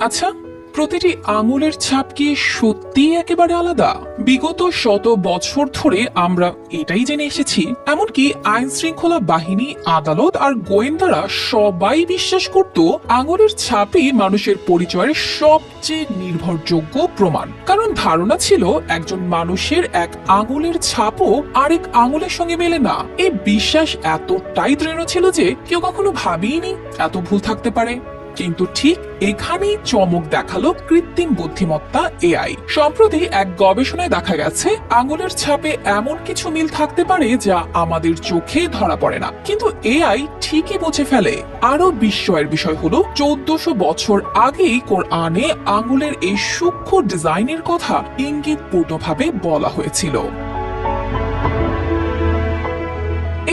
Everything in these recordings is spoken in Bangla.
আচ্ছা, প্রতিটি আঙুলের ছাপ কি সত্যি একেবারে আলাদা? বিগত শত বছর ধরে আমরা এটাই জেনে এসেছি, এমনকি আইন শৃঙ্খলা বাহিনী, আদালত আর গোয়েন্দারা সবাই বিশ্বাস করত আঙুলের ছাপই মানুষের পরিচয়ের সবচেয়ে নির্ভরযোগ্য প্রমাণ। কারণ ধারণা ছিল একজন মানুষের এক আঙুলের ছাপও আরেক আঙুলের সঙ্গে মেলে না। এই বিশ্বাস এতটাই দৃঢ় ছিল যে কেউ কখনো ভাবেইনি এত ভুল থাকতে পারে। কিন্তু ঠিক এখানেই চমক দেখালো কৃত্রিম বুদ্ধিমত্তা এআই। সম্প্রতি এক গবেষণায় দেখা গেছে আঙুলের ছাপে এমন কিছু মিল থাকতে পারে যা আমাদের চোখে ধরা পড়ে না, কিন্তু এআই ঠিকই বুঝে ফেলে। আরো বিস্ময়ের বিষয় হলো 1400 বছর আগেই কোরআনে আঙুলের এই সূক্ষ্ম ডিজাইনের কথা ইঙ্গিতপূর্ণভাবে বলা হয়েছিল।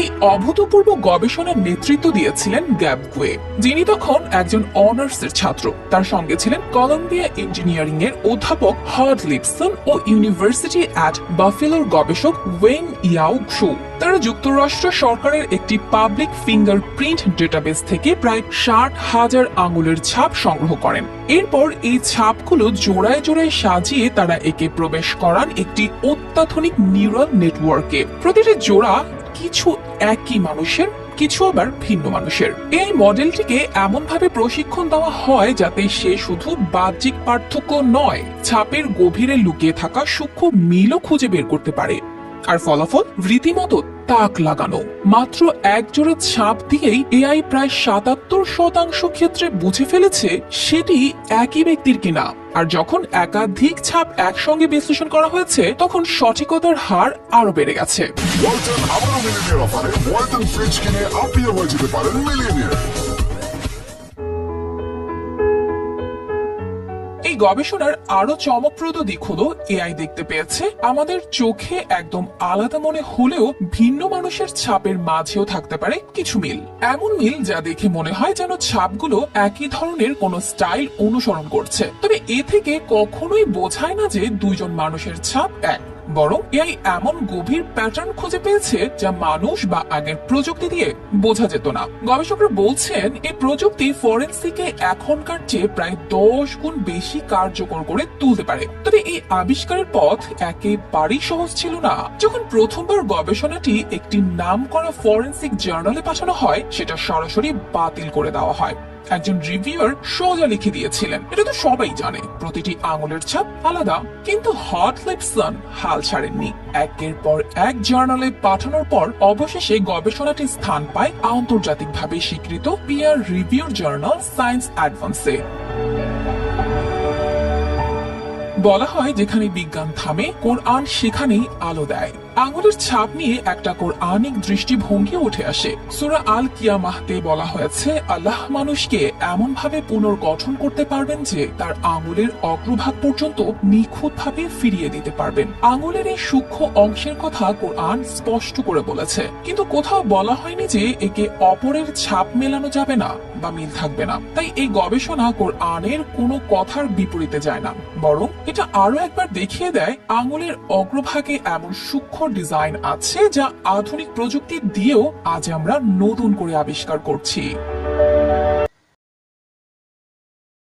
এই অভূতপূর্ব গবেষণার নেতৃত্ব দিয়েছিলেন গ্যাব গুয়ে, যিনি তখন একজন অনার্সের ছাত্র। তার সঙ্গে ছিলেন কলম্বিয়া ইঞ্জিনিয়ারিং এর অধ্যাপক hard Lipson O university at বাফেলোর গবেষক ওয়েন ইয়াও শু। তারা যুক্তরাষ্ট্র সরকারের একটি পাবলিক ফিঙ্গারপ্রিন্ট ডেটাবেস থেকে প্রায় 60,000 আঙুলের ছাপ সংগ্রহ করেন। এরপর এই ছাপগুলো জোড়ায় জোড়ায় সাজিয়ে তারা একে প্রবেশ করান একটি অত্যাধুনিক নিউরাল নেটওয়ার্কে। প্রতিটি জোড়া কিছু একই মানুষের, কিছু আবার ভিন্ন মানুষের। এই মডেলটিকে এমন ভাবে প্রশিক্ষণ দেওয়া হয় যাতে সে শুধু বাহ্যিক পার্থক্য নয়, ছাপের গভীরে লুকিয়ে থাকা সূক্ষ্ম মিলও খুঁজে বের করতে পারে। আর ফলাফল রীতিমতো তাক লাগানো। মাত্র এক জোড়া ছাপ দিয়েই এআই প্রায় 77% ক্ষেত্রে বুঝে ফেলেছে সেটি একই ব্যক্তির কিনা। আর যখন একাধিক ছাপ একসঙ্গে বিশ্লেষণ করা হয়েছে তখন সঠিকতার হার আরো বেড়ে গেছে। ওয়ালটন আবারও মিলিয়নিয়ার অফারে ওয়ালটন ফ্রিজ কিনে আপনিও হয়ে যেতে পারেন মিলিয়নিয়ার। এই গবেষণার আরো চমকপ্রদ দিক হলো এআই দেখতে পেয়েছে আমাদের চোখে একদম আলাদা মনে হলেও ভিন্ন মানুষের ছাপের মাঝেও থাকতে পারে কিছু মিল। এমন মিল যা দেখে মনে হয় যেন ছাপগুলো একই ধরনের কোন স্টাইল অনুসরণ করছে। তবে এ থেকে কখনোই বোঝায় না যে দুইজন মানুষের ছাপ এক, বরং এআই এমন গভীর প্যাটার্ন খুঁজে পেয়েছে যা মানুষ বা আগের প্রযুক্তি দিয়ে বোঝা যেত না। গবেষকরা বলছেন এই প্রযুক্তি ফরেনসিকে এখনকার চেয়ে প্রায় 10 গুণ বেশি কার্যকর করে তুলতে পারে। তবে এই আবিষ্কারের পথ একেবারেই সহজ ছিল না। যখন প্রথমবার গবেষণাটি একটি নামকরা ফরেনসিক জার্নালে পাঠানো হয় সেটা সরাসরি বাতিল করে দেওয়া হয়। একজন রিভিউয়ার সোজা লিখে দিয়েছিলেন, এটা তো সবাই জানে, প্রতিটি আঙুলের ছাপ আলাদা। কিন্তু হার্ড লিপসন হাল ছাড়েননি। একের পর এক জার্নালে পাঠানোর পর অবশেষে গবেষণাটি স্থান পায় আন্তর্জাতিকভাবে স্বীকৃত পিয়ার রিভিউ জার্নাল সায়েন্স অ্যাডভান্সে। বলা হয় যেখানে বিজ্ঞান থামে কোরআন সেখানেই আলো দেয়। আঙুলের ছাপ নিয়ে একটা কোরআনিক দৃষ্টিভঙ্গি উঠে আসে। সূরা আল কিয়ামাহতে বলা হয়েছে আল্লাহ মানুষকে এমন ভাবে পুনর্গঠন করতে পারবেন যে তার আঙুলের অগ্রভাগ পর্যন্ত নিখুঁতভাবে ফিরিয়ে দিতে পারবেন। আঙুলের এই সূক্ষ্ম অংশের কথা কোরআন স্পষ্ট করে বলেছে, কিন্তু কোথাও বলা হয়নি যে একে অপরের ছাপ মেলানো যাবে না বা মিল থাকবে না। তাই এই গবেষণা কোরআনের কোনো কথার বিপরীতে যায় না, বরং এটা আরো একবার দেখিয়ে দেয় আঙুলের অগ্রভাগে এমন সূক্ষ্ম ডিজাইন আছে যা আধুনিক প্রযুক্তি দিয়েও আজ আমরা নতুন করে আবিষ্কার করছি।